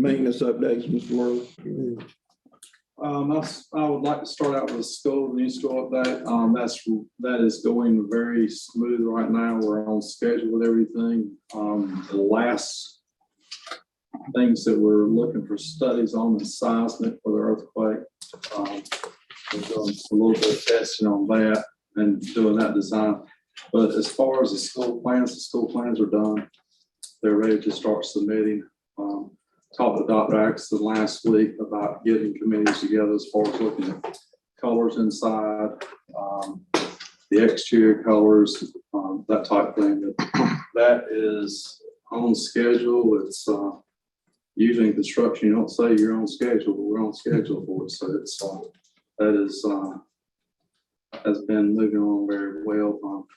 maintenance updates, Mr. Morley? I would like to start out with the school, new school update. That is going very smooth right now. We're on schedule with everything. The last things that we're looking for studies on the seismic for the earthquake. We're doing a little bit of testing on that and doing that design. But as far as the school plans are done. They're ready to start submitting. Talked to Dr. Axton last week about getting committees together as far as looking at colors inside, the exterior colors, that type of thing. That is on schedule. It's usually in construction, you don't say you're on schedule, but we're on schedule for it. So it's has been moving on very well.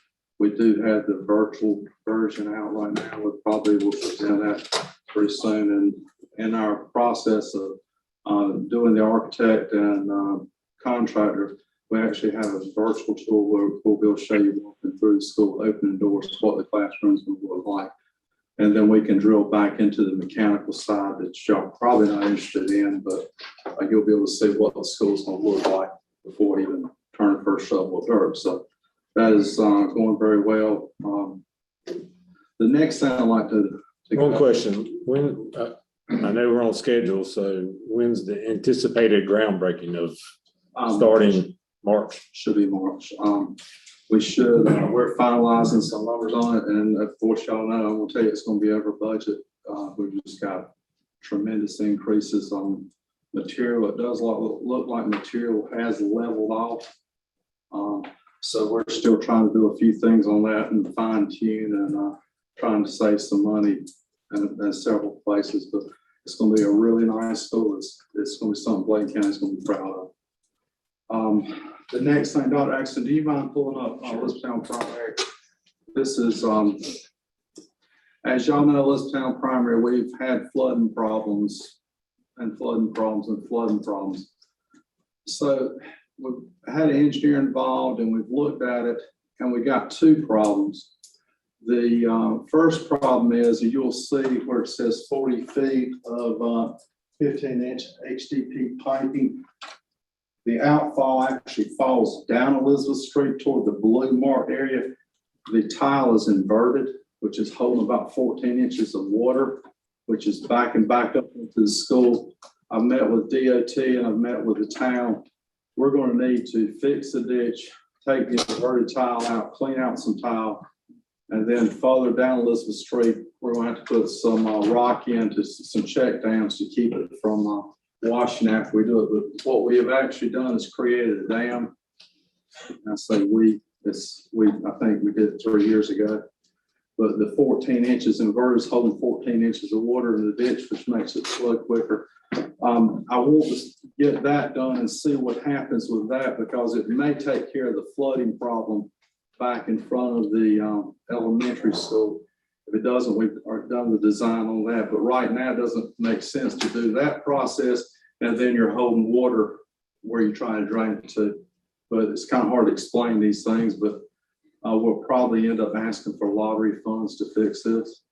We do have the virtual version out right now. We probably will present that pretty soon. And in our process of doing the architect and contractor, we actually have a virtual tool where we'll be able to show you walking through the school, opening doors, what the classrooms will look like. And then we can drill back into the mechanical side that y'all probably not interested in, but you'll be able to see what the school's going to look like before even turn the first shovel of dirt. So that is going very well. The next thing I'd like to take one question. When I know we're on schedule, so when's the anticipated groundbreaking of starting March? Should be March. We should. We're finalizing some numbers on it, and of course, y'all know I'm going to tell you it's going to be over budget. We've just got tremendous increases on material. It does look like material has leveled off. So we're still trying to do a few things on that and fine tune and trying to save some money in several places. But it's going to be a really nice school. It's going to be something Bladen County is going to be proud of. The next thing, Dr. Axton, do you mind pulling up Ellistown Primary? This is, as y'all know, Ellistown Primary, we've had flooding problems. So we've had an engineer involved and we've looked at it and we got two problems. The first problem is you'll see where it says 40 feet of 15-inch HDP piping. The outfall actually falls down Elizabeth Street toward the blue marked area. The tile is inverted, which is holding about 14 inches of water, which is backing back up into the school. I've met with DOT and I've met with the town. We're going to need to fix the ditch, take the inverted tile out, clean out some tile, and then further down Elizabeth Street, we're going to have to put some rock into some check dams to keep it from washing after we do it. But what we have actually done is created a dam. I say I think we did it 3 years ago. But the 14 inches inverted is holding 14 inches of water in the ditch, which makes it flow quicker. I want to get that done and see what happens with that because it may take care of the flooding problem back in front of the elementary school. If it doesn't, we've done the design on that. But right now, it doesn't make sense to do that process and then you're holding water where you're trying to drain it to. But it's kind of hard to explain these things, but we'll probably end up asking for lottery funds to fix this.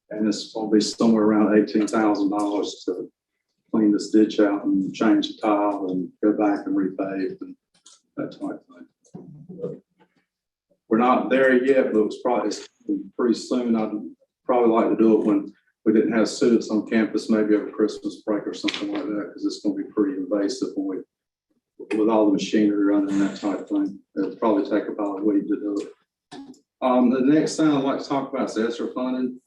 And it's going to be somewhere around $18,000 to clean this ditch out and change the tile and go back and repave and that type of thing. We're not there yet, but it's pretty soon. I'd probably like to do it when we didn't have students on campus, maybe over Christmas break or something like that, because it's going to be pretty invasive when with all the machinery running and that type of thing. It'll probably take about a week to do it. The next thing I'd like to talk about is Esther Funding.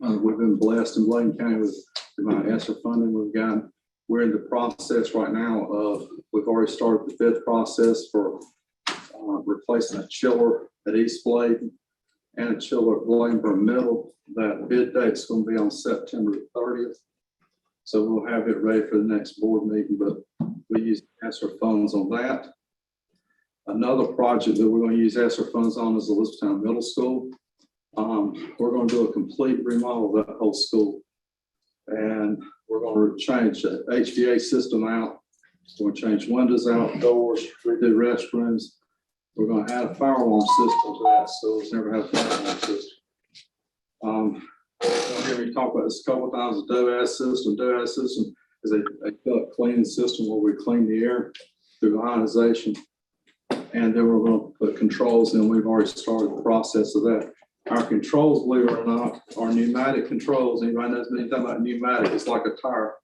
We've been blessed in Bladen County with the amount of Esther funding we've got. We're in the process right now of, we've already started the bid process for replacing a chiller at East Bladen and a chiller at Bladenburg Middle. That bid date's going to be on September 30th. So we'll have it ready for the next board meeting, but we use ESSER funds on that. Another project that we're going to use ESSER funds on is the Ellistown Middle School. We're going to do a complete remodel of that whole school. And we're going to change the HVAC system out. We're going to change windows out, doors, redo restrooms. We're going to add a fire alarm system to that school. It's never had a fire alarm system. You'll hear me talk about this a couple of times, the DOAS system. DOAS system is a gut cleaning system where we clean the air through ionization. And then we're going to put controls in. We've already started the process of that. Our controls, believe it or not, are pneumatic controls. Anybody knows anything about pneumatic? It's like a tire.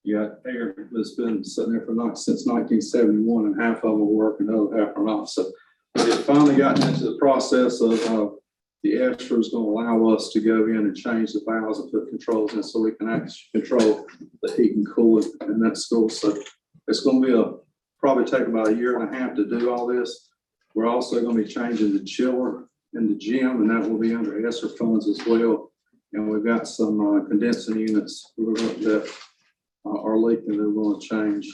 You got air that's been sitting there since 1971, and half of them will work and the other half are not. So we have finally gotten into the process of the extra is going to allow us to go in and change the valves and put controls in so we can actually control the heat and cooling in that school. So it's going to be probably take about 1.5 years to do all this. We're also going to be changing the chiller in the gym, and that will be under Esther funds as well. And we've got some condensing units that are leaking that we're going to change.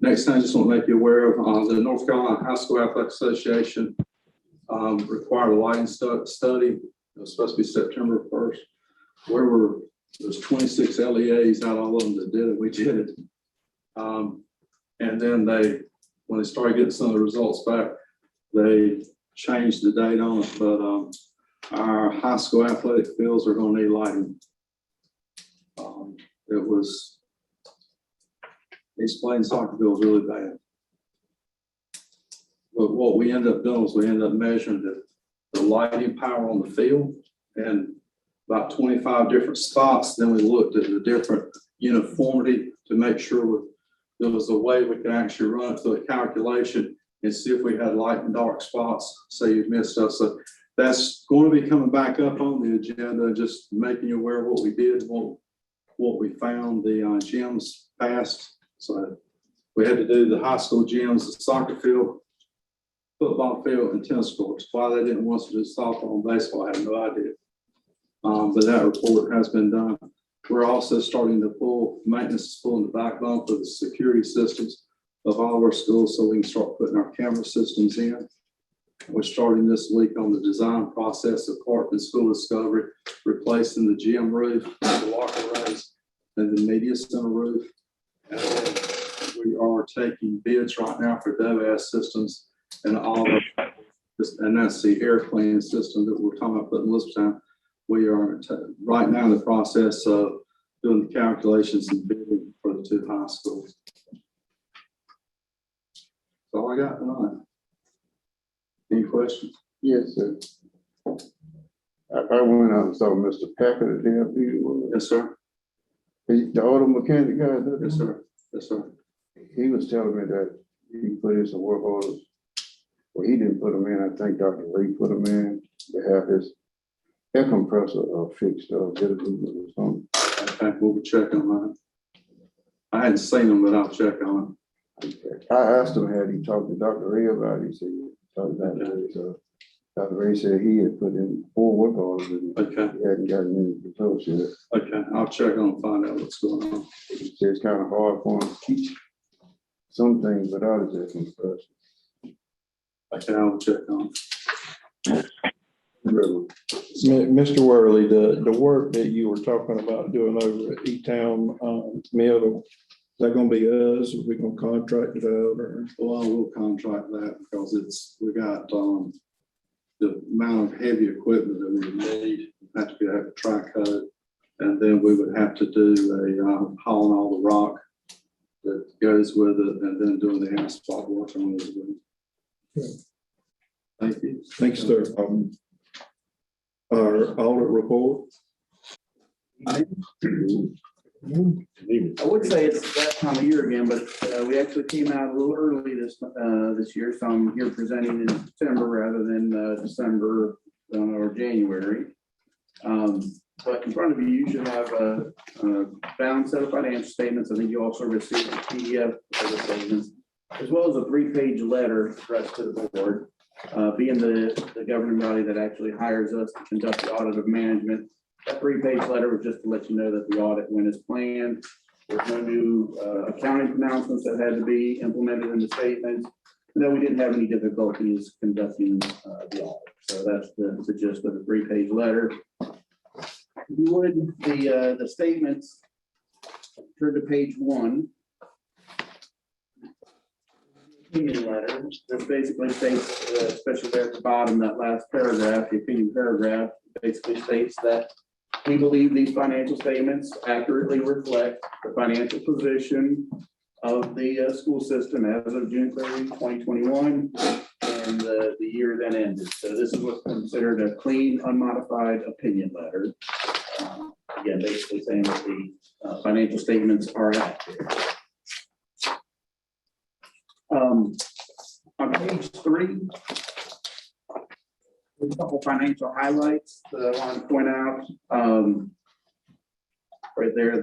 Next thing I just want to make you aware of, the North Carolina High School Athletic Association required a lighting study. It was supposed to be September 1st. There's 26 LEAs, not all of them that did it. We did it. And then when they started getting some of the results back, they changed the date on it. But our high school athletic fields are going to need lighting. East Bladen soccer field was really bad. But what we ended up doing was we ended up measuring the lighting power on the field and about 25 different spots. Then we looked at the different uniformity to make sure there was a way we could actually run it through a calculation and see if we had light and dark spots, say you've missed stuff. So that's going to be coming back up on the agenda, just making you aware of what we did, what we found. The gyms passed. So we had to do the high school gyms, the soccer field, football field, and tennis courts. Why they didn't want us to do softball and baseball, I have no idea. But that report has been done. We're also starting to pull maintenance, pulling the backbone for the security systems of all of our schools so we can start putting our camera systems in. We're starting this week on the design process of park and school discovery, replacing the gym roof, the locker rooms, and the media center roof. And then we are taking bids right now for DOAS systems and all of and that's the air cleaning system that we're talking about putting in Ellistown. We are right now in the process of doing the calculations and bidding for the 2 high schools. That's all I got tonight. Any questions? Yes, sir. I went out and saw Mr. Packer at the Yes, sir. The auto mechanic guy. Yes, sir. Yes, sir. He was telling me that he put in some work orders. Well, he didn't put them in. I think Dr. Lee put them in to have his air compressor fixed or something. Okay, we'll be checking on that. I hadn't seen them, but I'll check on Okay. I asked him, had he talked to Dr. Ray about it? He said, he talked to Dr. Ray. So Dr. Ray said he had put in 4 work orders and Okay. he hadn't gotten any results yet. Okay, I'll check on and find out what's going on. He said it's kind of hard for him to teach some things without his air compressor. Okay, I'll check on. Mr. Worley, the work that you were talking about doing over at E-Town Middle, is that going to be us? Are we going to contract it out? Or? Well, we'll contract that because we got the amount of heavy equipment that we need. Have to have a track code, and then we would have to do hauling all the rock that goes with it, and then doing the asphalt work on it as well. Thank you. Thanks, sir. Our audit report. I would say it's that time of year again, but we actually came out a little early this year, so I'm here presenting in September rather than December or January. But in front of you, you should have a balanced set of financial statements. I think you also received a PDF of the statements, as well as a 3-page letter addressed to the board. Being the governing body that actually hires us to conduct the audit of management, that 3-page letter was just to let you know that the audit went as planned. There's no new accounting pronouncements that had to be implemented in the statements, and that we didn't have any difficulties conducting the audit. So that's the gist of the 3-page letter. If you would, the statements, turn to page 1. Opinion letter. This basically states, especially there at the bottom, that last paragraph, the opinion paragraph, basically states that we believe these financial statements accurately reflect the financial position of the school system as of June 30, 2021, and the year then ended. So this is what's considered a clean, unmodified opinion letter. Again, basically saying that the financial statements are accurate. On page 3, a couple financial highlights that I want to point out. Right there,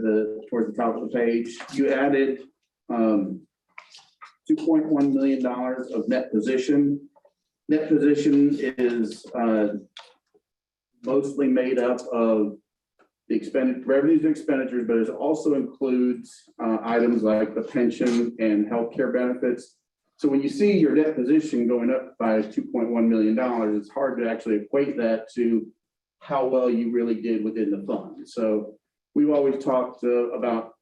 towards the top of the page, you added $2.1 million of net position. Net position is mostly made up of the revenues and expenditures, but it also includes items like the pension and healthcare benefits. So when you see your net position going up by $2.1 million, it's hard to actually equate that to how well you really did within the fund. So we've always talked about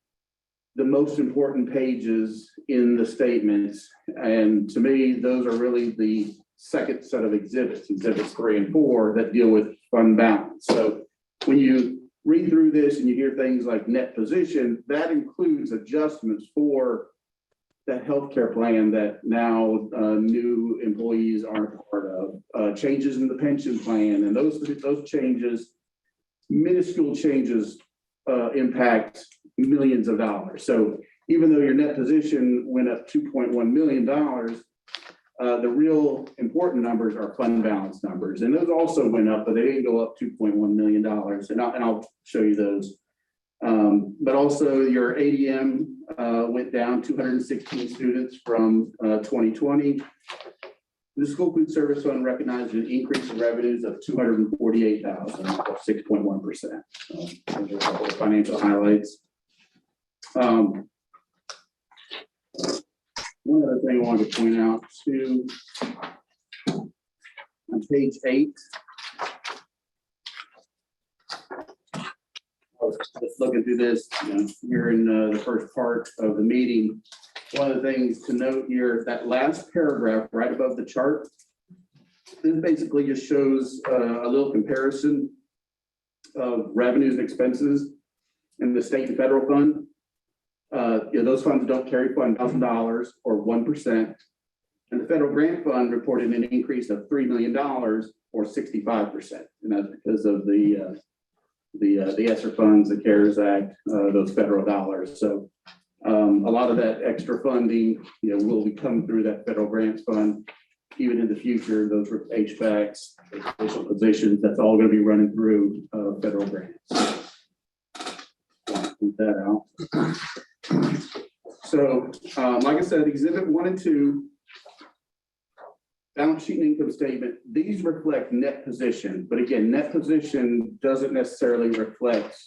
the most important pages in the statements. And to me, those are really the second set of exhibits 3 and 4, that deal with fund balance. So when you read through this and you hear things like net position, that includes adjustments for that healthcare plan that now new employees aren't part of, changes in the pension plan, and those changes, minuscule changes, impact millions of dollars. So even though your net position went up $2.1 million, the real important numbers are fund balance numbers, and those also went up, but they didn't go up $2.1 million. And I'll show you those. But also your ADM went down 216 students from 2020. The School Food Service Fund recognized an increase in revenues of $248,000, or 6.1%. Those are a couple of financial highlights. One other thing I wanted to point out too, on page 8, just looking through this, here in the first part of the meeting, one of the things to note here, that last paragraph right above the chart, this basically just shows a little comparison of revenues and expenses in the state and federal fund. Those funds don't carry $1,000 or 1%. And the federal grant fund reported an increase of $3 million or 65%. And that's because of the ESSER funds, the CARES Act, those federal dollars. So a lot of that extra funding, will be coming through that federal grants fund. Even in the future, those were HVACs, official positions, that's all going to be running through federal grants. Put that out. So, like I said, exhibit 1 and 2, balance sheet and income statement, these reflect net position, but again, net position doesn't necessarily reflect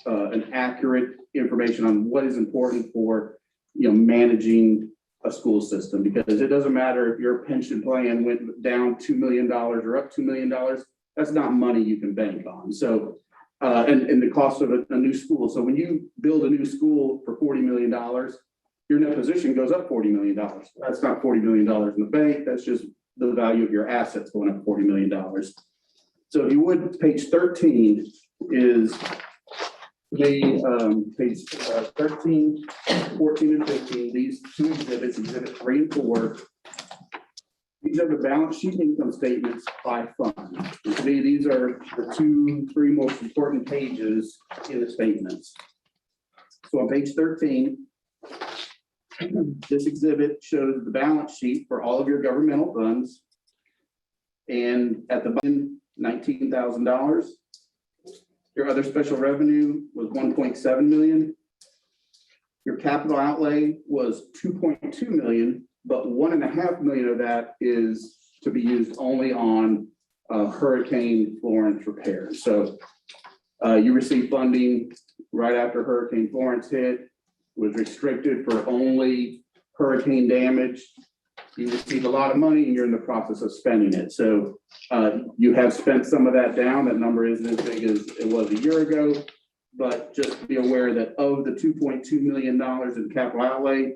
an accurate information on what is important for managing a school system, because it doesn't matter if your pension plan went down $2 million or up $2 million, that's not money you can bank on. So and the cost of a new school. So when you build a new school for $40 million, your net position goes up $40 million. That's not $40 million in the bank. That's just the value of your assets going up $40 million. So if you would, page 13 is the page 13, 14, and 15. These two exhibits, exhibit 3 and 4. These are the balance sheet income statements by fund. And to me, these are the 2, 3 most important pages in the statements. So on page 13, this exhibit shows the balance sheet for all of your governmental funds. And at the bottom, $19,000. Your other special revenue was $1.7 million. Your capital outlay was $2.2 million, but $1.5 million of that is to be used only on Hurricane Florence repairs. So you received funding right after Hurricane Florence hit, was restricted for only hurricane damage. You received a lot of money and you're in the process of spending it. So you have spent some of that down. That number isn't as big as it was a year ago, but just be aware that of the $2.2 million in capital outlay,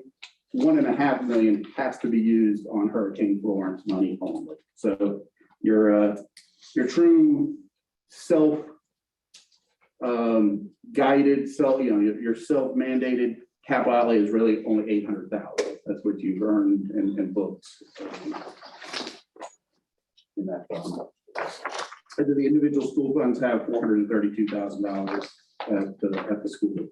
$1.5 million has to be used on Hurricane Florence money only. So your true self guided, your self-mandated capital outlay is really only 800,000. That's what you've earned and booked. In that fund. And the individual school funds have $432,000 at the school.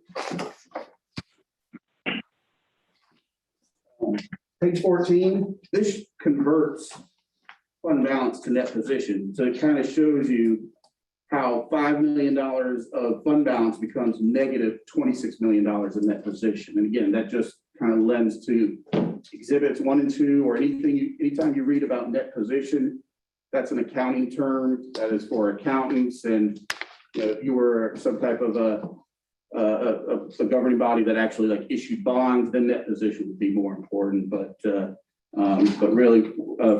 Page 14, this converts fund balance to net position. So it kind of shows you how $5 million of fund balance becomes negative $26 million in net position. And again, that just kind of lends to exhibits 1 and 2, or anytime you read about net position, that's an accounting term that is for accountants. And if you were some type of a governing body that actually like issued bonds, then net position would be more important. But really,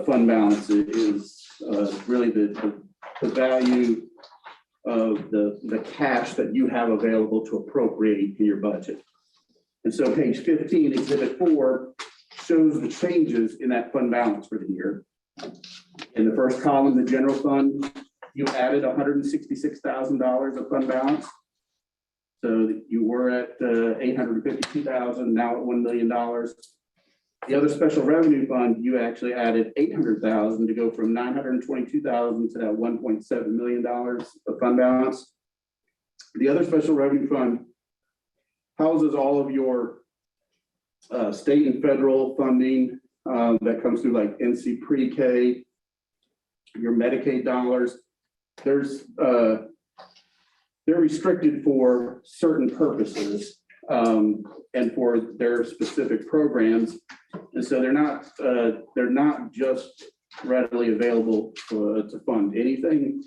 fund balance is really the value of the cash that you have available to appropriate in your budget. And so page 15, exhibit 4, shows the changes in that fund balance for the year. In the first column, the general fund, you added $166,000 of fund balance. So you were at $852,000, now at $1 million. The other special revenue fund, you actually added $800,000 to go from $922,000 to that $1.7 million of fund balance. The other special revenue fund houses all of your state and federal funding that comes through like NC pre-K, your Medicaid dollars. They're restricted for certain purposes and for their specific programs. And so they're not just readily available to fund anything.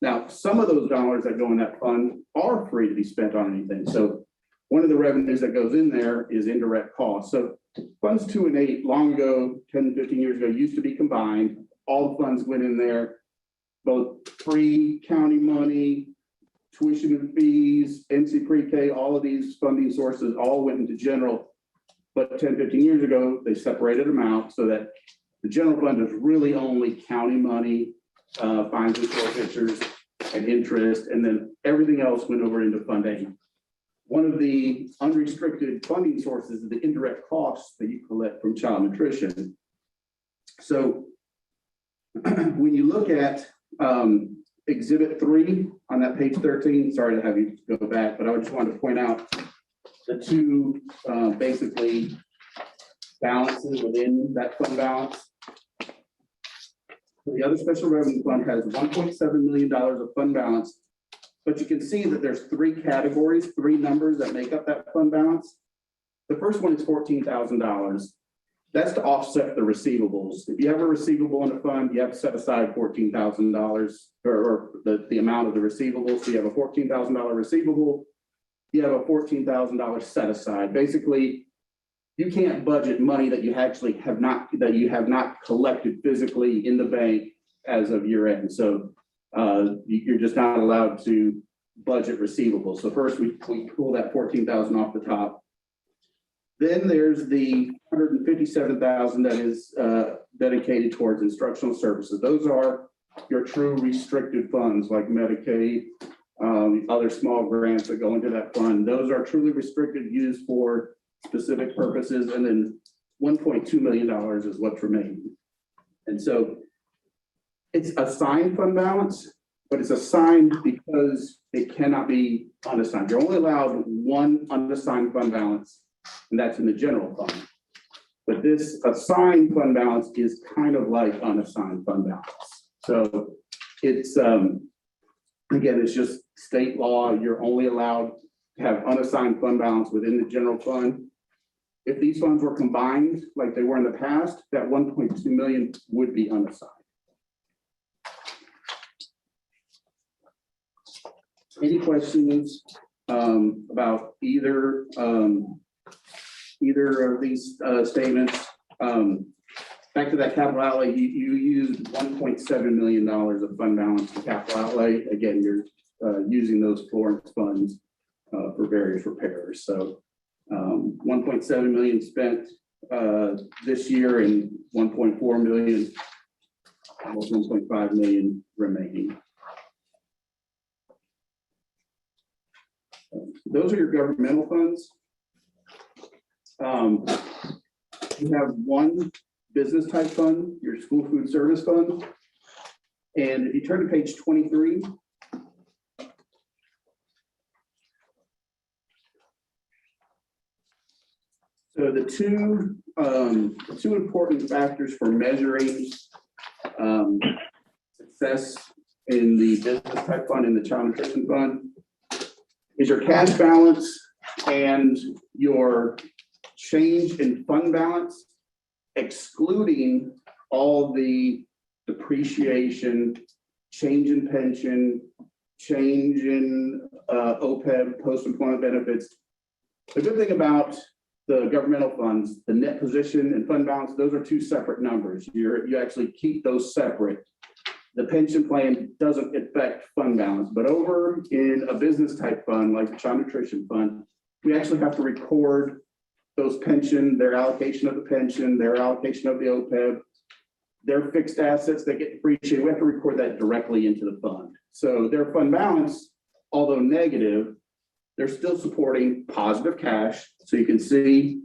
Now, some of those dollars that go in that fund are free to be spent on anything. So one of the revenues that goes in there is indirect costs. So funds 2 and 8 long ago, 10, 15 years ago, used to be combined. All the funds went in there, both free county money, tuition and fees, NC pre-K, all of these funding sources all went into general. But 10, 15 years ago, they separated them out so that the general fund is really only county money, fines and forfeitures and interest, and then everything else went over into Fund 8. One of the unrestricted funding sources is the indirect costs that you collect from child nutrition. So when you look at Exhibit 3 on that page 13, sorry to have you go back, but I just wanted to point out the two basically balances within that fund balance. The other special revenue fund has $1.7 million of fund balance, but you can see that there's 3 categories, 3 numbers that make up that fund balance. The first one is $14,000. That's to offset the receivables. If you have a receivable in a fund, you have to set aside $14,000 or the amount of the receivables. So you have a $14,000 receivable, you have a $14,000 set aside. Basically, you can't budget money that you actually have not collected physically in the bank as of year end. So you're just not allowed to budget receivables. So first we pull that $14,000 off the top. Then there's the $157,000 that is dedicated towards instructional services. Those are your true restricted funds like Medicaid, other small grants that go into that fund. Those are truly restricted, used for specific purposes. And then $1.2 million is what's remaining. And so it's assigned fund balance, but it's assigned because it cannot be unassigned. You're only allowed one unassigned fund balance, and that's in the general fund. But this assigned fund balance is kind of like unassigned fund balance. So it's, again, it's just state law. You're only allowed to have unassigned fund balance within the general fund. If these funds were combined like they were in the past, that 1.2 million would be unassigned. Any questions about either of these statements? Back to that capital outlay, you used $1.7 million of fund balance for capital outlay. Again, you're using those Florence funds for various repairs. So 1.7 million spent this year and 1.4 million, almost 1.5 million remaining. those are your governmental funds. You have one business type fund, your school food service fund. And if you turn to page 23, so the two important factors for measuring success in the business type fund and the child nutrition fund is your cash balance and your change in fund balance, excluding all the depreciation, change in pension, change in OPEB, post-employment benefits. The good thing about the governmental funds, the net position and fund balance, those are two separate numbers. You actually keep those separate. The pension plan doesn't affect fund balance, but over in a business type fund like the child nutrition fund, we actually have to record those pension, their allocation of the pension, their allocation of the OPEB, their fixed assets that get depreciated. We have to record that directly into the fund. So their fund balance, although negative, they're still supporting positive cash. So you can see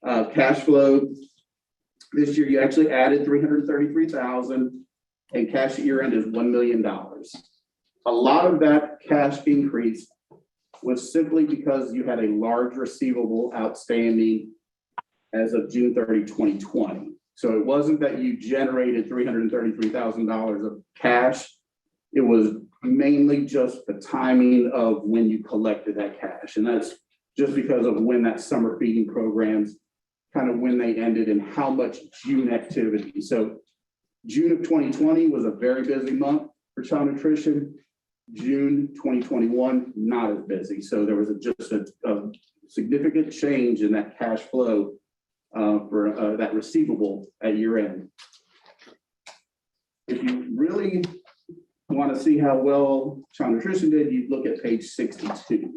cash flow. This year, you actually added 333,000 and cash at year end is $1 million. A lot of that cash increase was simply because you had a large receivable outstanding as of June 30, 2020. So it wasn't that you generated $333,000 of cash. It was mainly just the timing of when you collected that cash. And that's just because of when that summer feeding programs, kind of when they ended and how much June activity. So June of 2020 was a very busy month for child nutrition. June 2021, not as busy. So there was just a significant change in that cash flow for that receivable at year end. If you really want to see how well child nutrition did, you look at page 62.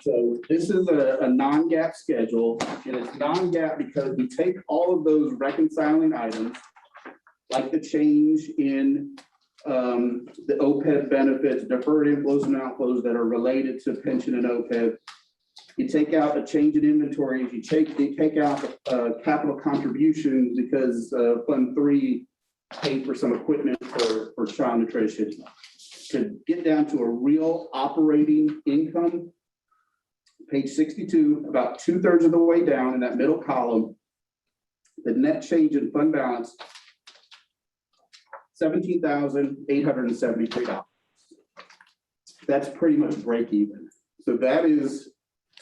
So this is a non-GAAP schedule, and it's non-GAAP because we take all of those reconciling items, like the change in the OPEB benefits, deferred inflows and outflows that are related to pension and OPEB. You take out a change in inventories, you take out capital contributions because Fund 3 paid for some equipment for child nutrition. To get down to a real operating income, page 62, about 2/3 of the way down in that middle column, the net change in fund balance, $17,873. That's pretty much break even. So that is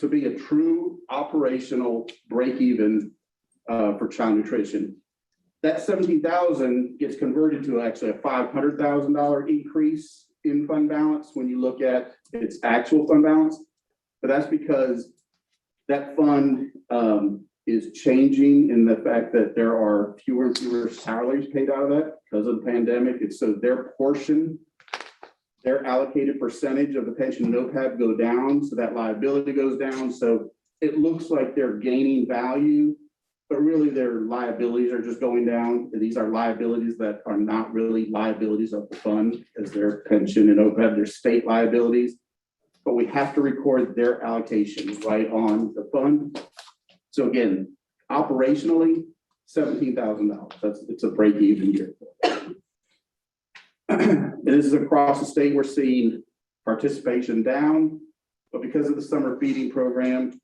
to be a true operational break even for child nutrition. That 17,000 gets converted to actually a $500,000 increase in fund balance when you look at its actual fund balance. But that's because that fund is changing in the fact that there are fewer and fewer salaries paid out of that because of the pandemic. And so their portion, their allocated percentage of the pension and OPEB go down. So that liability goes down. So it looks like they're gaining value, but really their liabilities are just going down. And these are liabilities that are not really liabilities of the fund because their pension and OPEB, they're state liabilities. But we have to record their allocations right on the fund. So again, operationally, $17,000. It's a break-even year. This is across the state. We're seeing participation down, but because of the summer feeding program,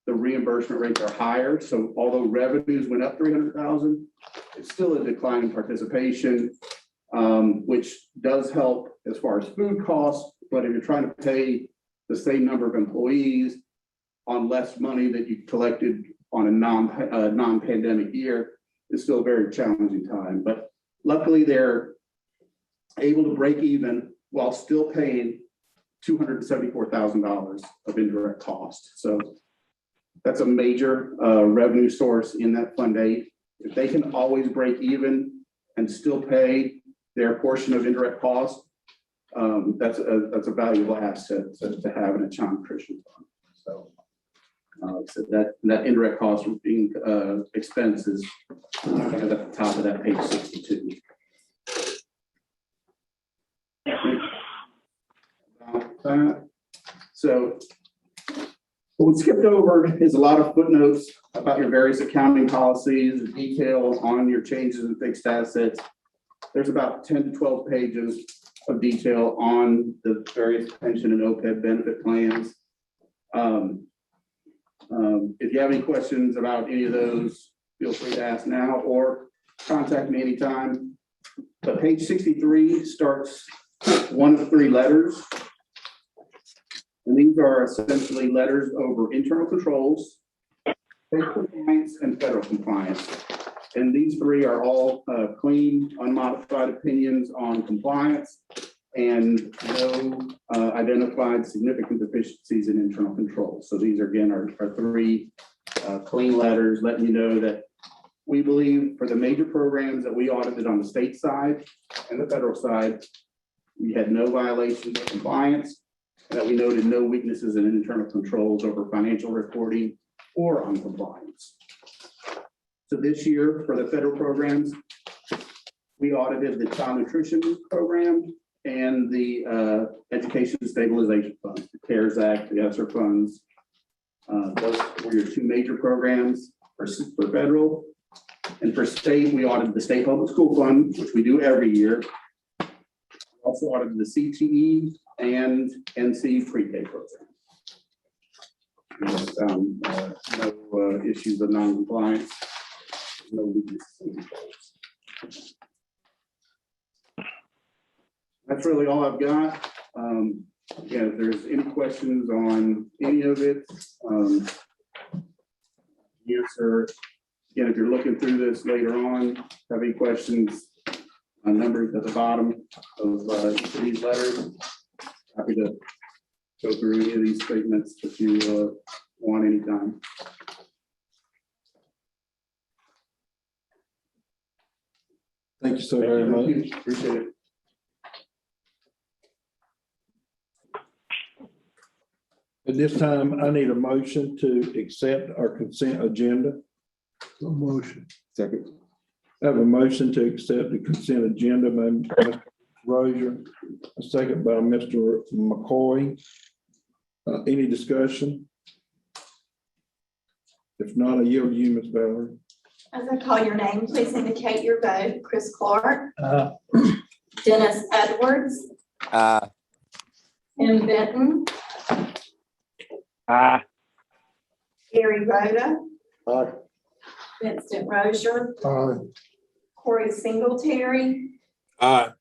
the reimbursement rates are higher. So although revenues went up 300,000, it's still a decline in participation, which does help as far as food costs. But if you're trying to pay the same number of employees on less money that you collected on a non-pandemic year, it's still a very challenging time. But luckily, they're able to break even while still paying $274,000 of indirect cost. So that's a major revenue source in that Fund 8. If they can always break even and still pay their portion of indirect cost, that's a valuable asset to have in a child nutrition fund. So that indirect cost being expenses kind of at the top of that page 62. that. So what we skipped over is a lot of footnotes about your various accounting policies, detail on your changes in fixed assets. There's about 10 to 12 pages of detail on the various pension and OPEB benefit plans. If you have any questions about any of those, feel free to ask now or contact me anytime. But page 63 starts one of 3 letters. And these are essentially letters over internal controls, state compliance, and federal compliance. And these 3 are all clean, unmodified opinions on compliance and no identified significant deficiencies in internal controls. So these are, again, are 3 clean letters letting you know that we believe for the major programs that we audited on the state side and the federal side, we had no violations of compliance, and that we noted no weaknesses in internal controls over financial reporting or on compliance. So this year for the federal programs, we audited the child nutrition program and the education stabilization fund, the CARES Act, the ESSER funds. Those were your 2 major programs for federal. And for state, we audited the state public school fund, which we do every year. We also audited the CTE and NC pre-K program. No issues of non-compliance, no weaknesses in controls. That's really all I've got. Again, if there's any questions on any of it, answer. Again, if you're looking through this later on, have any questions, numbers at the bottom of each of these letters, happy to go through any of these statements if you want anytime. Thank you so very much. Appreciate it. At this time, I need a motion to accept our consent agenda. Motion. Second. I have a motion to accept the consent agenda by Mr. Rozier, a second by Mr. McCoy. Any discussion? If not, I yield to you, Ms. Valerie. As I call your name, please indicate your vote. Chris Clark. Dennis Edwards. Tim Benton. Gary Rhoda. Vincent Rozier. Corey Singletary. Alan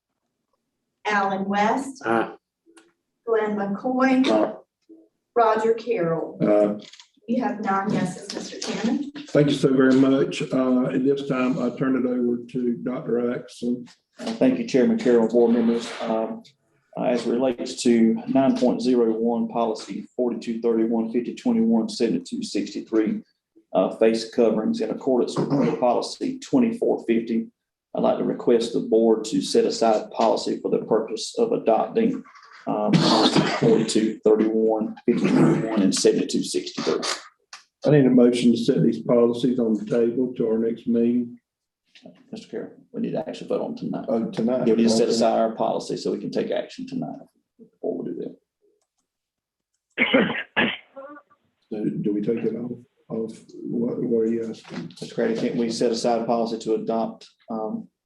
West. Glenn McCoy. Roger Carroll. You have 9 yeses, Mr. Chairman. Thank you so very much. At this time, I turn it over to Dr. Axon. Thank you, Chairman Carroll, board members. As it relates to 9.01 policy 4231 5021 7263 face coverings in accordance with policy 2450, I'd like to request the board to set aside policy for the purpose of adopting policy 4231 5021 and 7263. I need a motion to set these policies on the table to our next meeting. Mr. Carroll, we need to actually vote on tonight. Tonight. Yeah, we need to set aside our policy so we can take action tonight before we do that. Do we take it off? What are you asking? Mr. Crady, can't we set aside a policy to adopt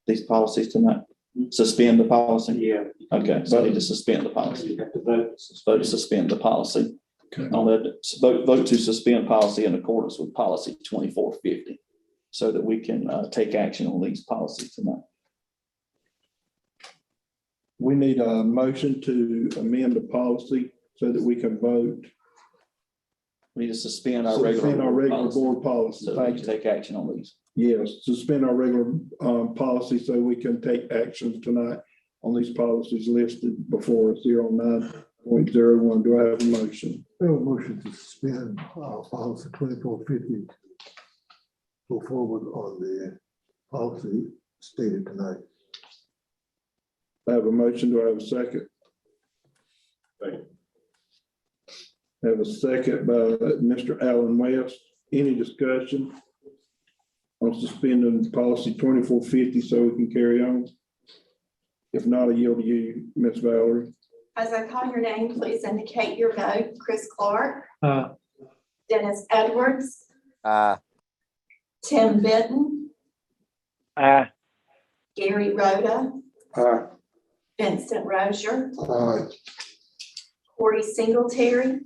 these policies tonight? Suspend the policy? Yeah. Okay, so I need to suspend the policy. Vote to suspend the policy. Okay. On that, vote to suspend policy in accordance with policy 2450 so that we can take action on these policies tonight. We need a motion to amend the policy so that we can vote. We need to suspend our Suspend our regular policy board policy. so that we Thank can you. take action on these. Yes, suspend our regular policy so we can take action tonight on these policies listed before us here on 9.01. Do I have a motion? I have a motion to suspend policy 2450. Go forward on the policy stated tonight. I have a motion. Do I have a second? Second. I have a second by Mr. Alan West. Any discussion on suspending policy 2450 so we can carry on? If not, I yield to you, Ms. Valerie. As I call your name, please indicate your vote. Chris Clark, Aye. Dennis Edwards, Aye. Tim Benton, Aye. Gary Rhoda, Aye. Vincent Rozier, Aye. Corey Singletary,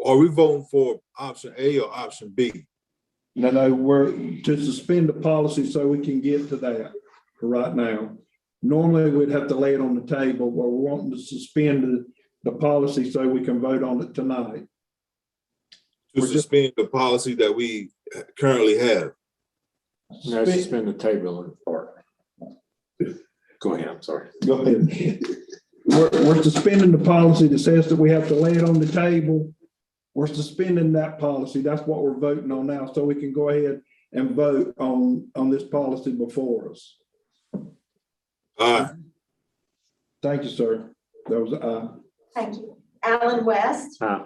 Are we voting for option A or option B? No, we're to suspend the policy so we can get to that for right now. Normally, we'd have to lay it on the table, but we're wanting to suspend the policy so we can vote on it tonight. To suspend the policy that we currently have? No, suspend the table and part. Go ahead, I'm sorry. Go ahead. We're suspending the policy that says that we have to lay it on the table. We're suspending that policy. That's what we're voting on now, so we can go ahead and vote on this policy before us. Aye. Thank you, sir. That was thank you. Alan West, Aye.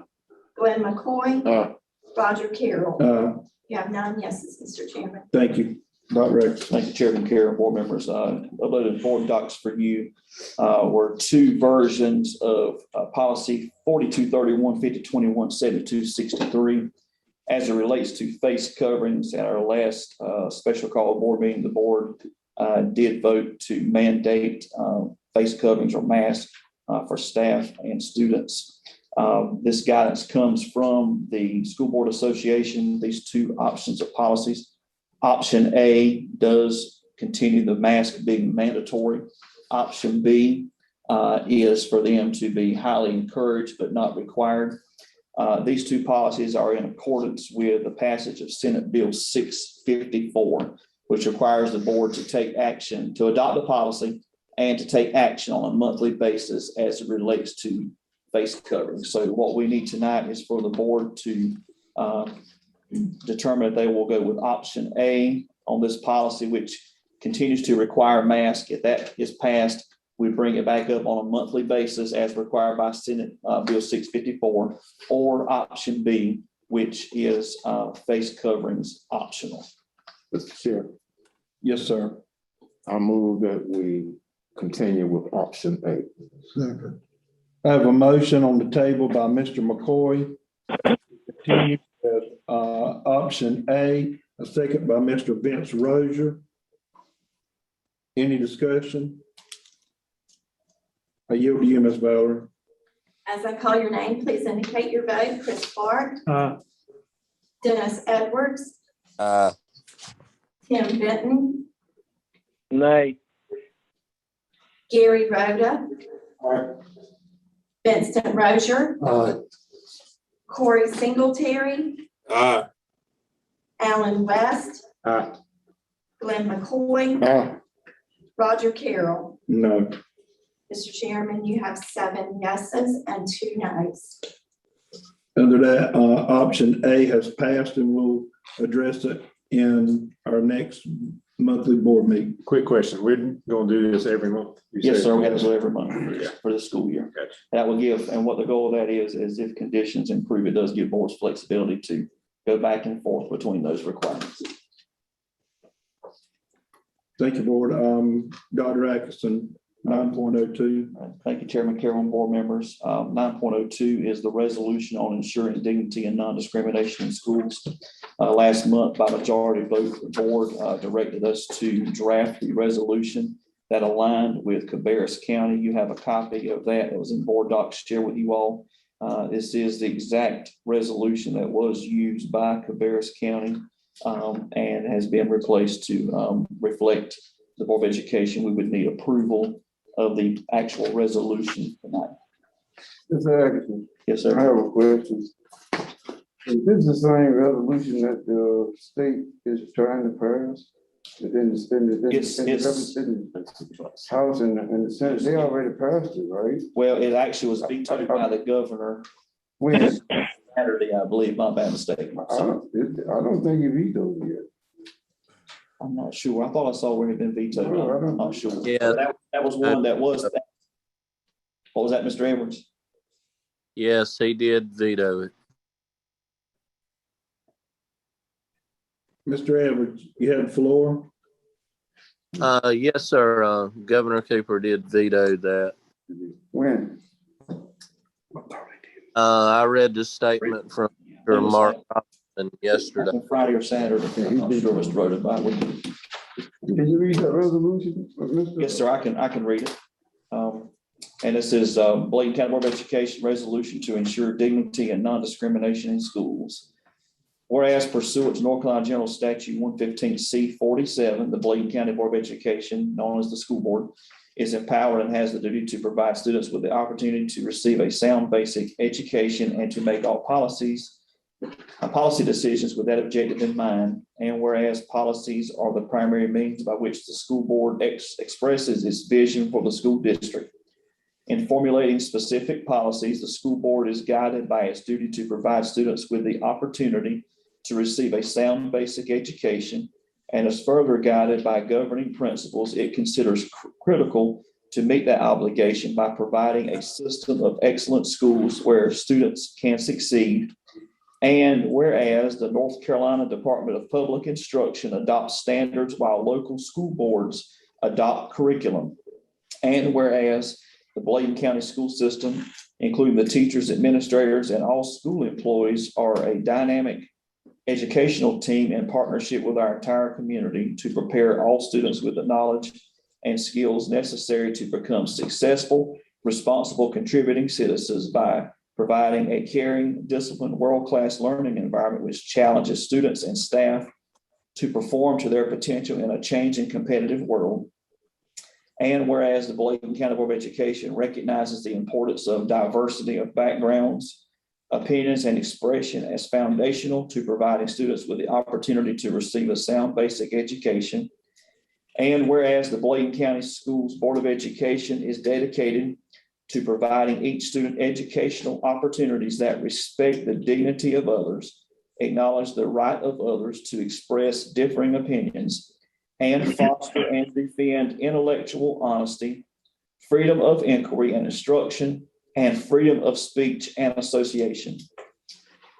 Glenn McCoy, Aye. Roger Carroll. You have 9 yeses, Mr. Chairman. thank you, Dr. Rex. Thank you, Chairman Carroll, board members. Uploaded board docs for you were two versions of policy 4231, 5021, 7263. As it relates to face coverings, at our last special call board meeting, the board did vote to mandate face coverings or masks for staff and students. This guidance comes from the School Board Association, these two options of policies. Option A does continue the mask being mandatory. Option B is for them to be highly encouraged but not required. These two policies are in accordance with the passage of Senate Bill 654, which requires the board to take action to adopt the policy and to take action on a monthly basis as it relates to face covering. So what we need tonight is for the board to determine if they will go with option A on this policy, which continues to require masks. If that is passed, we bring it back up on a monthly basis as required by Senate Bill 654, or option B, which is face coverings optional. Mr. Chair, Yes, sir. I move that we continue with option A. Second. I have a motion on the table by Mr. McCoy. Continue with option A, a second by Mr. Vince Rozier. Any discussion? I yield to you, Ms. Valerie. As I call your name, please indicate your vote. Chris Clark, Dennis Edwards, Aye. Tim Benton, Nay. Gary Rhoda, Vincent Rozier, Aye. Corey Singletary, Aye. Alan West, Aye. Glenn McCoy, Aye. Roger Carroll. No. Mr. Chairman, you have 7 yeses and 2 nos. Under that, option A has passed, and we'll address it in our next monthly board meeting. Quick question, we're gonna do this every month? You Yes, said- sir. We have to do every month for the school year. Gotcha. That will give, and what the goal of that is if conditions improve, it does give boards flexibility to go back and forth between those requirements. Thank you, board. Dr. Atkinson, 9.02. Thank you, Chairman Carroll and board members. 9.02 is the resolution on ensuring dignity and non-discrimination in schools. Last month, by majority vote, the board directed us to draft the resolution that aligned with Cabarrus County. You have a copy of that. It was in board docs shared with you all. This is the exact resolution that was used by Cabarrus County and has been replaced to reflect the Board of Education. We would need approval of the actual resolution tonight. Mr. Atkinson, Yes, I sir. have a question. Is this the same resolution that the state is trying to pass? It's- House and the Senate, they already passed it, right? Well, it actually was vetoed by the governor When? Saturday, I believe, my bad mistake. I don't think it vetoed yet. I'm not sure. I thought I saw where it had been vetoed. I'm not sure. Yeah. That was one that was. What was that, Mr. Edwards? Yes, he did veto it. Mr. Edwards, you have the floor. Yes, sir. Governor Cooper did veto that. When? I read the statement from Mark Robinson yesterday. Friday or Saturday. I'm sure Mr. Rhoda about it. Can you read that resolution? Mr.? Yes, sir, I can read it. And this is Bladen County Board of Education resolution to ensure dignity and non-discrimination in schools. Whereas pursuant to North Carolina General Statute 115C47, the Bladen County Board of Education, known as the school board, is empowered and has the duty to provide students with the opportunity to receive a sound basic education and to make all policy decisions with that objective in mind. And whereas policies are the primary means by which the school board expresses its vision for the school district. In formulating specific policies, the school board is guided by its duty to provide students with the opportunity to receive a sound basic education, and is further guided by governing principles it considers critical to meet that obligation by providing a system of excellent schools where students can succeed. And whereas the North Carolina Department of Public Instruction adopts standards while local school boards adopt curriculum. And whereas the Bladen County school system, including the teachers, administrators, and all school employees, are a dynamic educational team in partnership with our entire community to prepare all students with the knowledge and skills necessary to become successful, responsible, contributing citizens by providing a caring, disciplined, world-class learning environment which challenges students and staff to perform to their potential in a changing competitive world. And whereas the Bladen County Board of Education recognizes the importance of diversity of backgrounds, opinions, and expression as foundational to providing students with the opportunity to receive a sound basic education. And whereas the Bladen County Schools Board of Education is dedicated to providing each student educational opportunities that respect the dignity of others, acknowledge the right of others to express differing opinions, and foster and defend intellectual honesty, freedom of inquiry and instruction, and freedom of speech and association.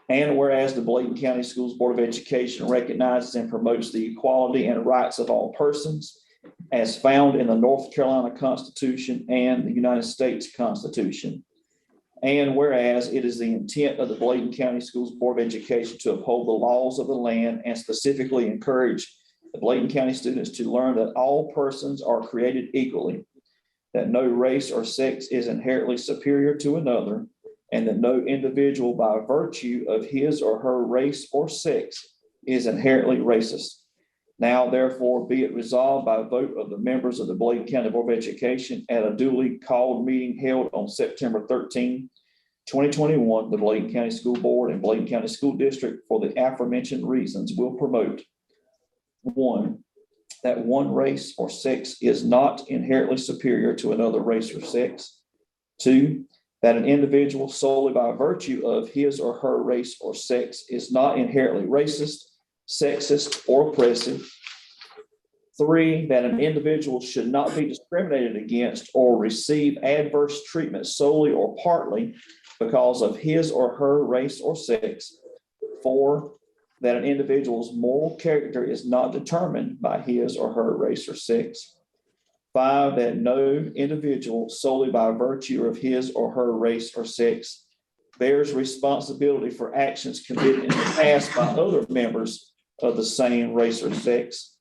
And whereas the Bladen County Schools Board of Education recognizes and promotes the equality and rights of all persons as found in the North Carolina Constitution and the United States Constitution. And whereas it is the intent of the Bladen County Schools Board of Education to uphold the laws of the land and specifically encourage the Bladen County students to learn that all persons are created equally, that no race or sex is inherently superior to another, and that no individual by virtue of his or her race or sex is inherently racist. Now, therefore, be it resolved by vote of the members of the Bladen County Board of Education at a duly called meeting held on September 13, 2021, the Bladen County School Board and Bladen County School District for the aforementioned reasons will promote: 1, that one race or sex is not inherently superior to another race or sex. 2, that an individual solely by virtue of his or her race or sex is not inherently racist, sexist, or oppressive. 3, that an individual should not be discriminated against or receive adverse treatment solely or partly because of his or her race or sex. 4, that an individual's moral character is not determined by his or her race or sex. 5, that no individual solely by virtue of his or her race or sex bears responsibility for actions committed in the past by other members of the same race or sex.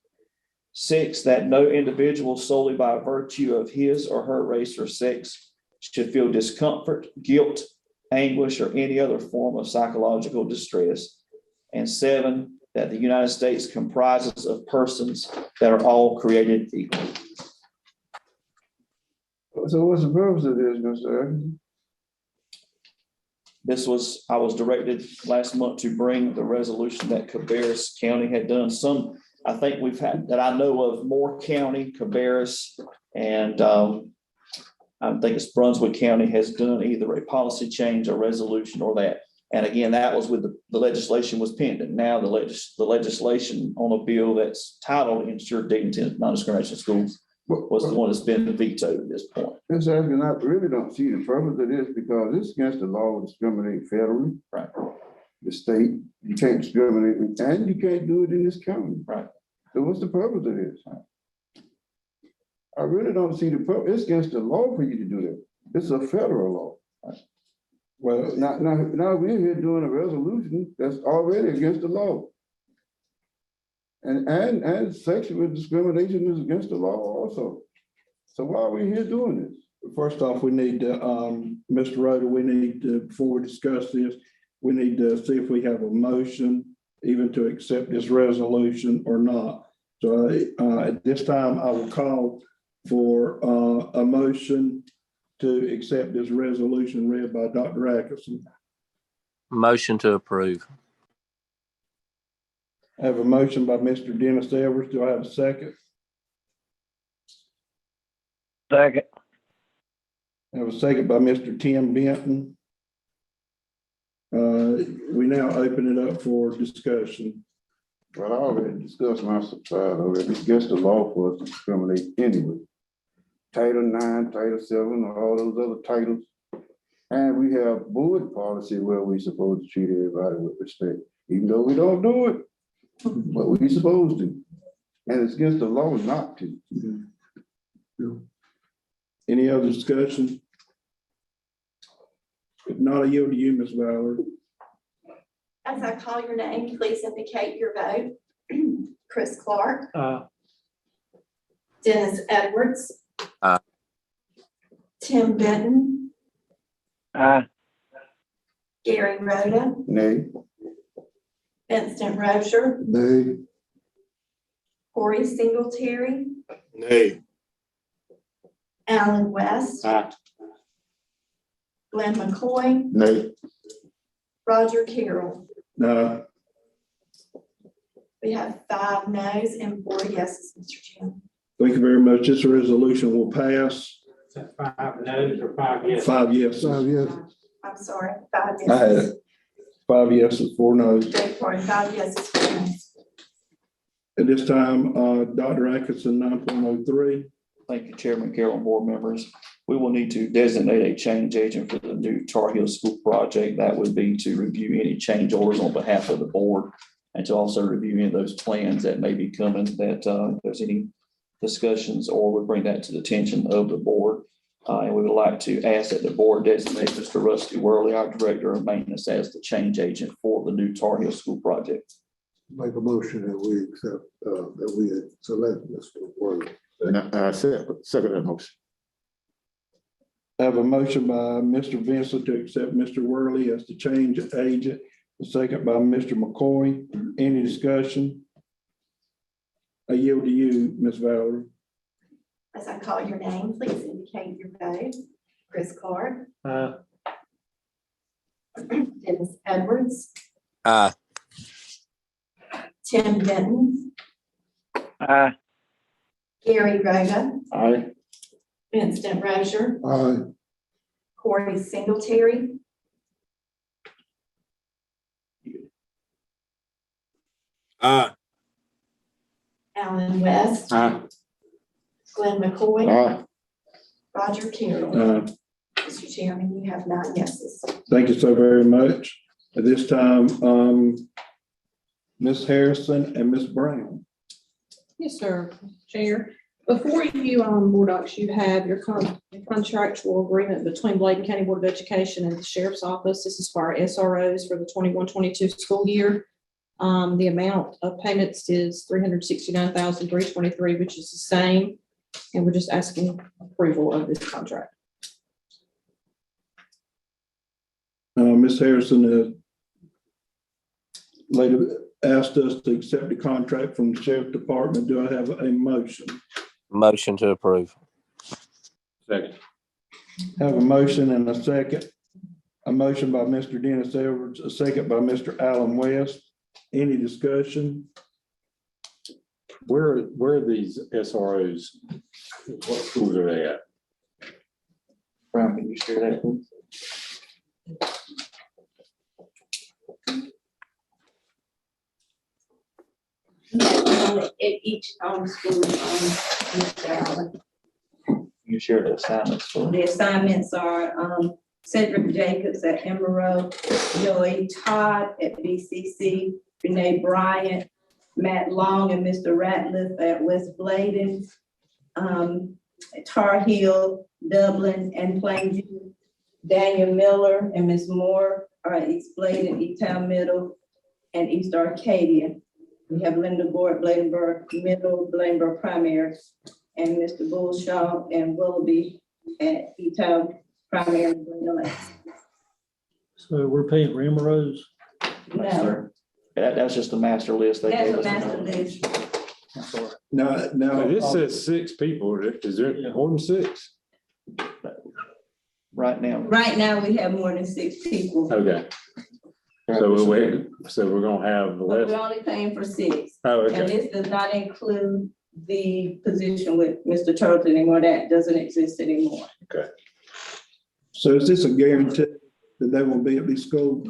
6, that no individual solely by virtue of his or her race or sex should feel discomfort, guilt, anguish, or any other form of psychological distress. And 7, that the United States comprises of persons that are all created equal. So what's the purpose of this, Mr. Evans? I was directed last month to bring the resolution that Cabarrus County had done. I think we've had, that I know of, Moore County, Cabarrus, and I think it's Brunswick County has done either a policy change or resolution or that. And again, that was with the legislation was pending. Now the legislation on a bill that's titled Ensure Dignity and Non-Discrimination Schools was the one that's been vetoed at this point. Mr. Evans, I really don't see the purpose of this because it's against the law to discriminate federally. Right. The state, you can't discriminate, and you can't do it in this county. Right. So what's the purpose of this? I really don't see the purpose. It's against the law for you to do that. It's a federal law. Well, Now we're here doing a resolution that's already against the law. And sexual discrimination is against the law also. So why are we here doing this? first off, we need to, Mr. Rhoda, we need to, before we discuss this, we need to see if we have a motion even to accept this resolution or not. So at this time, I will call for a motion to accept this resolution read by Dr. Atkinson. Motion to approve. I have a motion by Mr. Dennis Edwards. Do I have a second? Second. I have a second by Mr. Tim Benton. We now open it up for discussion. Well, I already discussed my side already. It's against the law for us to discriminate anyway. Title 9, Title 7, or all those other titles. And we have board policy where we're supposed to treat everybody with respect, even though we don't do it, but we're supposed to. And it's against the law not to. Any other discussion? If not, I yield to you, Ms. Valerie. As I call your name, please indicate your vote. Chris Clark. Dennis Edwards. Aye. Tim Benton. Aye. Gary Rhoda. Nay. Vincent Rozier. Nay. Corey Singletary. Nay. Alan West. Aye. Glenn McCoy. Nay. Roger Carroll. No. We have 5 noes and 4 yeses, Mr. Chairman. Thank you very much. This resolution will pass. 5 no's or 5 yeses? 5 yeses. 5 years. I'm sorry, 5 I had yeses. it. 5 yeses, 4 no's. Beg pardon, 5 yeses, 4 noes. At this time, Dr. Atkinson, 9.03. Thank you, Chairman Carroll and board members. We will need to designate a change agent for the new Tar Heel School project. That would be to review any change orders on behalf of the board and to also review any of those plans that may be coming, that if there's any discussions, or would bring that to the attention of the board. And we would like to ask that the board designate Mr. Rusty Worley, our Director of Maintenance, as the change agent for the new Tar Heel School project. Make a motion that we accept, that we select Mr. Worley. Second that motion. I have a motion by Mr. Vincent to accept Mr. Worley as the change agent. A second by Mr. McCoy. Any discussion? I yield to you, Ms. Valerie. As I call your name, please indicate your vote. Chris Clark. Dennis Edwards. Aye. Tim Benton. Aye. Gary Rhoda. Aye. Vincent Rozier. Aye. Corey Singletary. Aye. Alan West. Aye. Glenn McCoy. Aye. Roger Carroll. Mr. Chairman, you have 9 yeses. Thank you so very much. At this time, Ms. Harrison and Ms. Brown. Yes, sir, Chair. Before you, Board Docs, you have your contractual agreement between Bladen County Board of Education and the Sheriff's Office. This is for our SROs for the 21-22 school year. The amount of payments is $369,323, which is the same. And we're just asking approval of this contract. Ms. Harrison later asked us to accept the contract from the Sheriff Department. Do I have a motion? Motion to approve. Second. Have a motion and a second. A motion by Mr. Dennis Edwards, a second by Mr. Alan West. Any discussion? Where are these SROs? What schools are they at? Brown, can you share that, please? At each school. You share the assignments for The assignments are Cedric Jacobs at Emerald, Joey Todd at BCC, Renee Bryant, Matt Long and Mr. Ratliff at West Bladen, Tar Heel, Dublin, and Plainview. Daniel Miller and Ms. Moore are at East Bladen, Ellistown Middle, and East Arcadia. We have Linda Board, Bladenburg Middle, Bladenburg Primary, and Mr. Bullshaw and Willoughby at Ellistown Primary. and Bladen Lake. So we're paying Ramrose? No, That's just the master list. They that's gave a us. master list. I'm sorry. Now, This says 6 people. Is there more than 6? Right now. Right now, we have more than 6 people, Okay. So we're gonna have but we're less. only paying for 6. Oh, And okay. this does not include the position with Mr. Turtle anymore. That doesn't exist anymore. so is this a guarantee that they will be at these schools?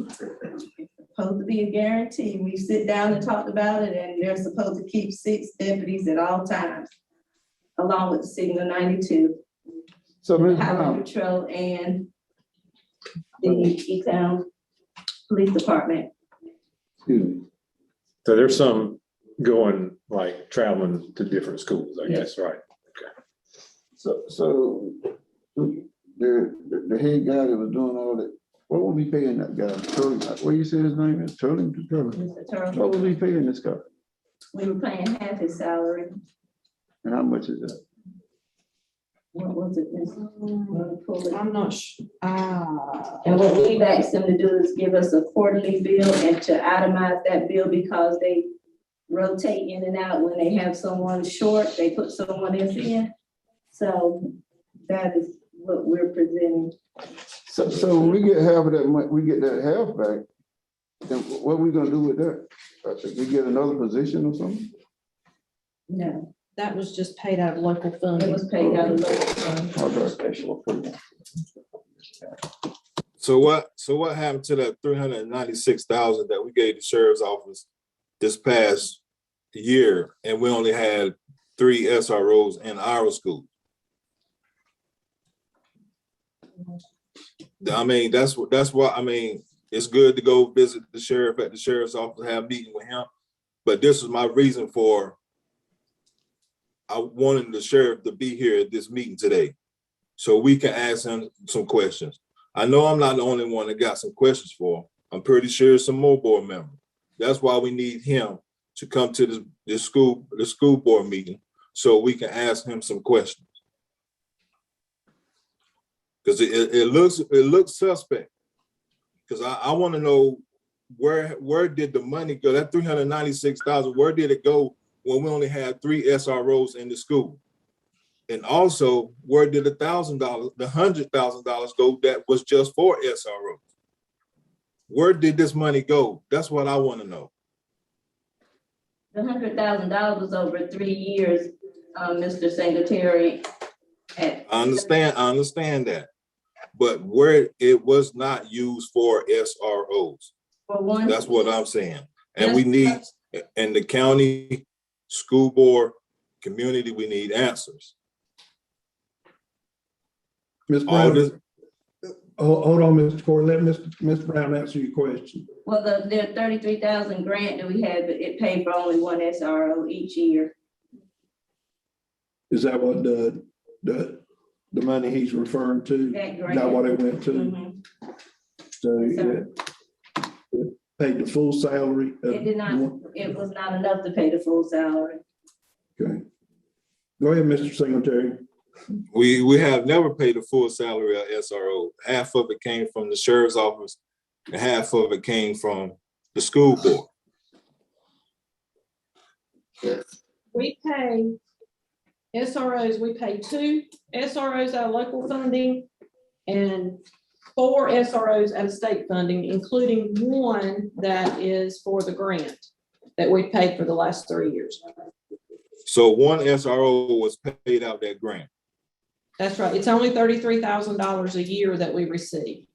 Supposed to be a guarantee. We sit down and talked about it, and they're supposed to keep 6 deputies at all times, along with Signal 92, So, Ms. Highway Brown, Patrol, and the Ellistown Police Department. excuse me, So there's some going, like, traveling to different schools, I guess, right? so the head guy that was doing all that, what would we paying that guy? What you say his name is? Turling? Mr. Turtle, What would we paying this guy? we were paying half his salary. And how much is that? What was it, Ms.? Pull it. I'm not sure. And what we've asked them to do is give us a quarterly bill and to itemize that bill because they rotate in and out. When they have someone short, they put someone else in. So that is what we're presenting. So when we get half of that money, we get that half back, then what are we gonna do with that? We get another position or something? No, That was just paid out of local it funding. was paid out of local funds. Okay. Special approval. So what happened to that 396,000 that we gave the sheriff's office this past year, and we only had 3 SROs in our school? I mean, that's what I mean. It's good to go visit the sheriff at the sheriff's office, have a meeting with him. But this is my reason for I wanted the sheriff to be here at this meeting today, so we can ask him some questions. I know I'm not the only one that got some questions for him. I'm pretty sure some more board members. That's why we need him to come to the school board meeting so we can ask him some questions. Because it looks suspect. Because I want to know where did the money go? That 396,000, where did it go when we only had 3 SROs in the school? And also, where did the $100,000 go that was just for SROs? Where did this money go? That's what I want to know. The $100,000 was over 3 years, Mr. Secretary. I understand that. But where it was not used for SROs. For one. That's what I'm saying. And we need, in the county, school board, community, we need answers. Ms. All Brown, this, hold on, Mr. Corey, let Ms. Brown answer your question. Well, the 33,000 grant that we had, it paid for only 1 SRO each year. Is that what the money he's referring to? That Is grant. that what it went to? Mhm. So it paid the full salary? of It did not, one- it was not enough to pay the full salary. Okay. Go ahead, Mr. Secretary. we have never paid the full salary of SRO. Half of it came from the sheriff's office, and half of it came from the school board. We pay SROs, we pay 2 SROs out of local funding and 4 SROs out of state funding, including 1 that is for the grant that we've paid for the last 3 years. So 1 SRO was paid out that grant. That's right. It's only $33,000 a year that we receive.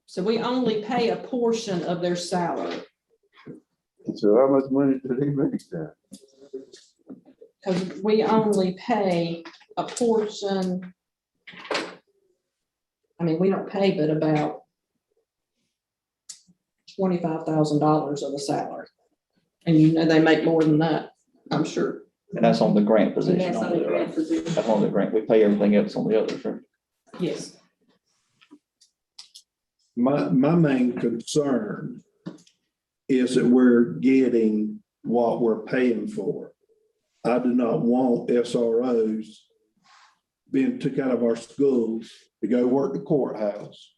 So we only pay a portion of their salary. So how much money do they make then? Because we only pay a portion. I mean, we don't pay but about $25,000 of the salary. And you know, they make more than that, I'm sure. And that's on the grant position. And that's on the grant position. That's on the grant. We pay everything else on the others, right? Yes. My main concern is that we're getting what we're paying for. I do not want SROs being took out of our schools to go work the courthouse.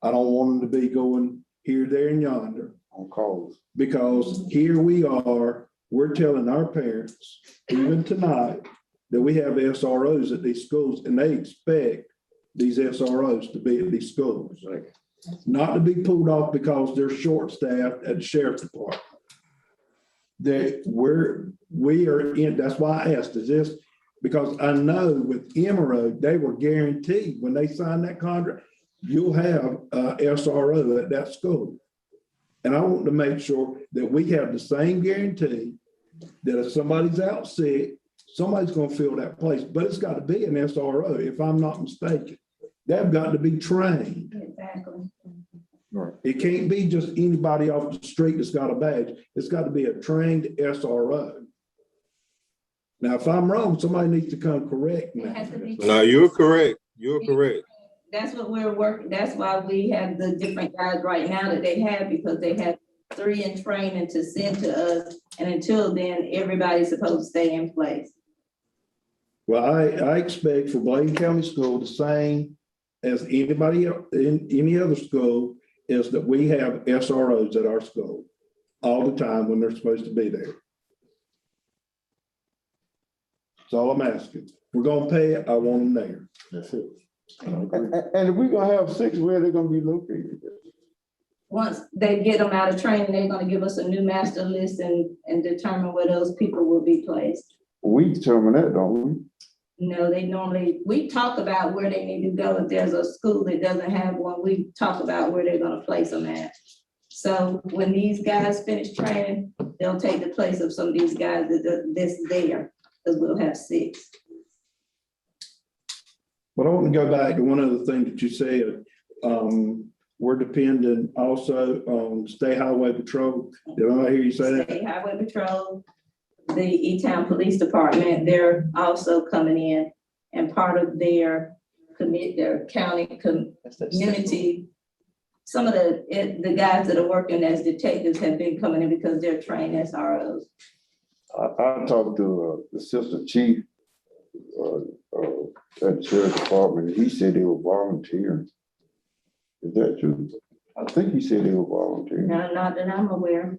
I don't want them to be going here, there, and yonder. On calls. Because here we are, we're telling our parents, even tonight, that we have SROs at these schools, and they expect these SROs to be at these schools. Not to be pulled off because they're short-staffed at the sheriff's department. We are in, that's why I asked, is this, because I know with Emerald, they were guaranteed when they signed that contract, you'll have a SRO at that school. And I want to make sure that we have the same guarantee that if somebody's out sick, somebody's going to fill that place, but it's got to be an SRO, if I'm not mistaken. They've got to be trained. Exactly. It can't be just anybody off the street that's got a badge. It's got to be a trained SRO. Now, if I'm wrong, somebody needs to come correct me. No, you're correct. You're correct. That's what we're working, that's why we have the different guys right now that they have, because they have 3 in training to send to us. And until then, everybody's supposed to stay in place. Well, I expect for Bladen County School the same as anybody else in any other school, is that we have SROs at our school all the time when they're supposed to be there. That's all I'm asking. We're gonna pay it, I want them there. That's it. And if we're gonna have 6, where they're gonna be located? Once they get them out of training, they're gonna give us a new master list and determine where those people will be placed. We determine that, don't we? No, we talk about where they need to go. If there's a school that doesn't have one, we talk about where they're gonna place them at. So when these guys finish training, they'll take the place of some of these guys that's there, because we'll have 6. But I want to go back to one other thing that you said. We're dependent also on State Highway Patrol. Did I hear you say that? State Highway Patrol, the E-Town Police Department, they're also coming in, and part of their county community. Some of the guys that are working as detectives have been coming in because they're trained SROs. I talked to the assistant chief at the sheriff's department. He said they were volunteering. Is that true? I think he said they were volunteering. No, not that I'm aware.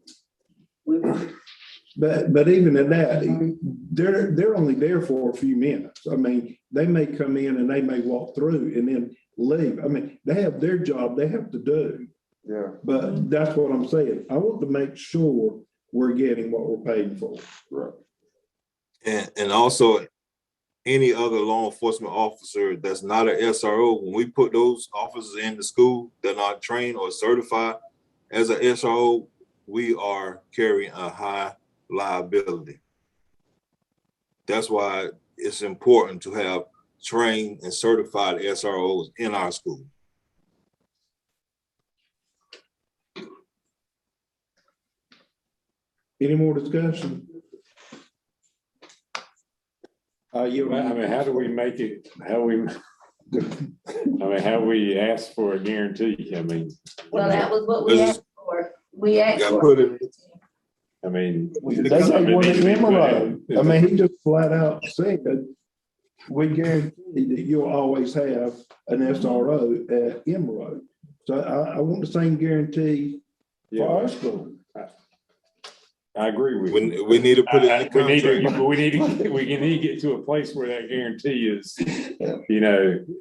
But even at that, they're only there for a few minutes. I mean, they may come in and they may walk through and then leave. I mean, they have their job they have to do. Yeah. But that's what I'm saying. I want to make sure we're getting what we're paying for. Right. And also any other law enforcement officer that's not an SRO, when we put those officers in the school, they're not trained or certified as an SRO, we are carrying a high liability. That's why it's important to have trained and certified SROs in our school. Any more discussion? I mean, how do we make it, how we ask for a guarantee? I mean. Well, that was what we asked for. We asked Gotta for. put it, I mean. They got one in Emerald. I mean, he just flat out said, we guarantee that you'll always have an SRO at Emerald. So I want the same guarantee for our school. I agree with you. we need to put it in the contract. We need to get to a place where that guarantee is,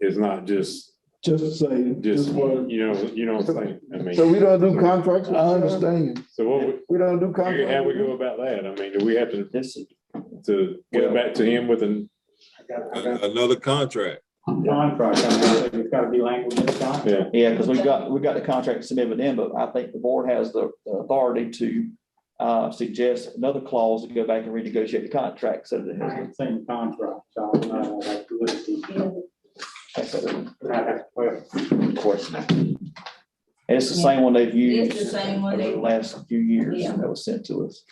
is not just saying, what, you know what I'm saying? I mean. So we don't do contracts? I understand. So we don't do contracts? How we go about that? I mean, do we have to go back to him with Another contract? Contract, it's gotta be language in the contract. Yeah, because we've got the contract to submit with them, but I think the board has the authority to suggest another clause to go back and renegotiate the contract. So that It's the same contract, so I don't know, like, that's a question. It's the same one they've used. It's the same one over they- the last few years Yeah. that was sent to us.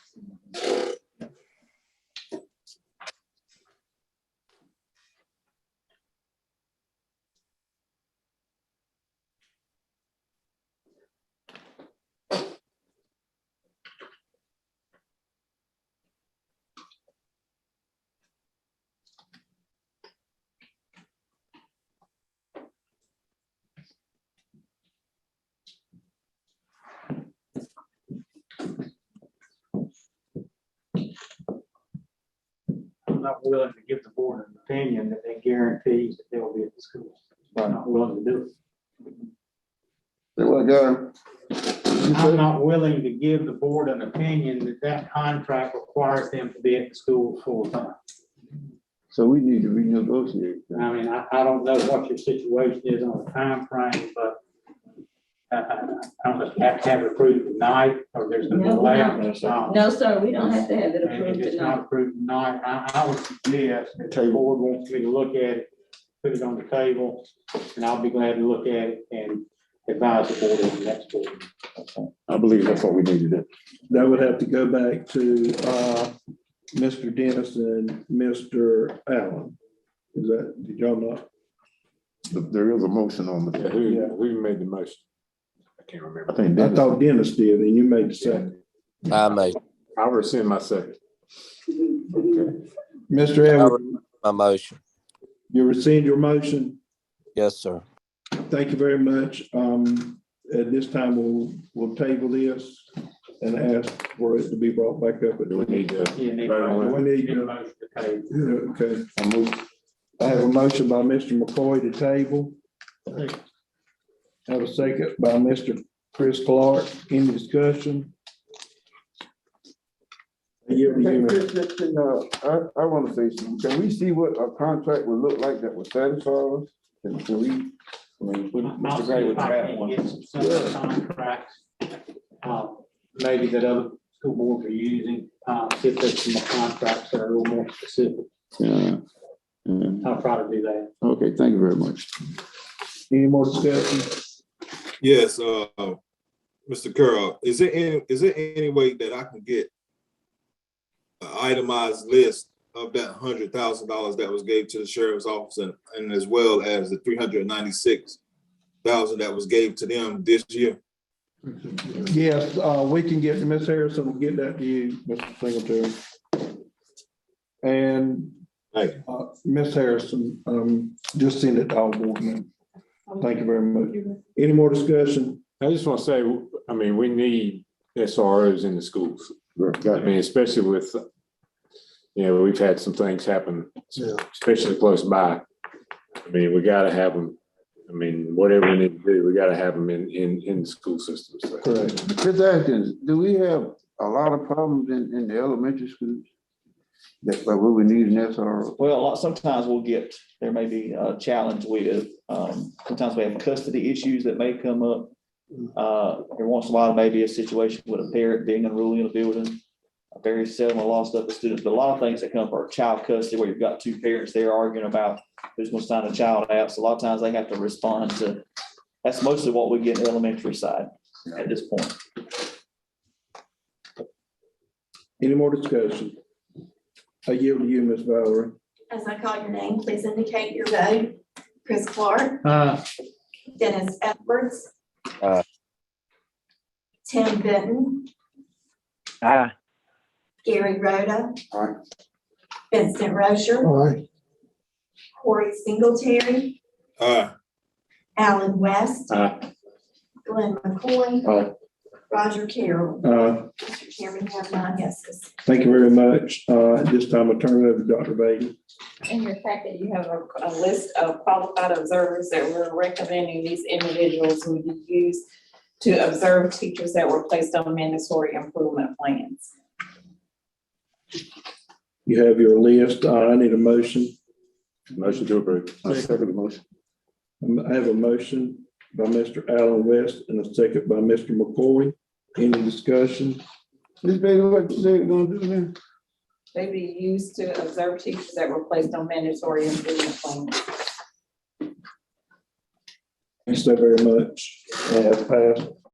I'm not willing to give the board an opinion that they guarantees that they'll be at the school. I'm not willing to do it. Say what, Gary? I'm not willing to give the board an opinion that that contract requires them to be at the school full time. So we need to renegotiate. I mean, I don't know what your situation is on the time frame, but I don't know if you have to have it approved tonight or there's no No, delay. No, sir, we don't have to have it And if approved it's tonight. not approved tonight, I would suggest if the board wants me to look at it, put it on the table, and I'll be glad to look at it and advise the board of the next board. I believe that's what we need to do. That would have to go back to, Mr. Dennis and Mr. Allen. Is that, did y'all not? There is a motion on the. Who made the motion? I can't remember. I think I Dennis. thought Dennis did, and you made the second. I made I'll rescind my second. Mr. Edwards, my motion. you rescind your motion. Yes, sir. Thank you very much. At this time, we'll table this and ask for it to be brought back up. Do we need to You need vote on it? We need a to, motion to table. yeah, okay. I have a motion by Mr. McCoy to table. Have a second by Mr. Chris Clark. Any discussion? Yeah, I want to say something. Can we see what a contract would look like that would satisfy us? Can we? I mean, I'll see if I can get some similar contracts, maybe that other school boards are using, see if there's some contracts that are a little more specific. yeah. I'll try to do that. Okay, thank you very much. Any more discussion? Yes, Mr. Carroll, is there any way that I can get an itemized list of that $100,000 that was gave to the sheriff's office and as well as the $396,000 that was gave to them this year? Yes, we can get, Ms. Harrison will get that to you, Mr. Singletary. And Ms. Harrison, just send it to all board members. Thank you very much. Any more discussion? I just want to say, I mean, we need SROs in the schools. I mean, especially with, we've had some things happen, especially close by. I mean, we gotta have them. I mean, whatever we need to do, we gotta have them in the school systems. So. Correct. Chris Atkins, do we have a lot of problems in the elementary schools? That's like what we need in SRO? Well, sometimes there may be a challenge with, sometimes we have custody issues that may come up. Every once in a while, maybe a situation with a parent being unruly in a building. Very seldom a lost up the students, but a lot of things that come for child custody where you've got two parents there arguing about who's going to sign a child out. So a lot of times they have to respond to, that's mostly what we get in the elementary side at this point. Any more discussion? I yield to you, Ms. Valerie. As I call your name, please indicate your vote. Chris Clark, Dennis Edwards, Tim Benton, Aye. Gary Rhoda, Aye. Vincent Rocher, All right, Corey Singletary, Alan West, Glenn McCoy, Roger Carroll. Mr. Chairman, you have 9 yeses. Thank you very much. At this time, I turn it over to Dr. Bladen. In your packet, you have a list of qualified observers that we're recommending these individuals would be used to observe teachers that were placed on mandatory improvement plans. You have your list. I need a motion. Motion to approve. I second the motion. I have a motion by Mr. Allen West and a second by Mr. McCoy. Any discussion? Ms. Bailey, what you say you're gonna do now? They be used to observe teachers that were placed on mandatory improvement plans. Thanks so very much. Passed.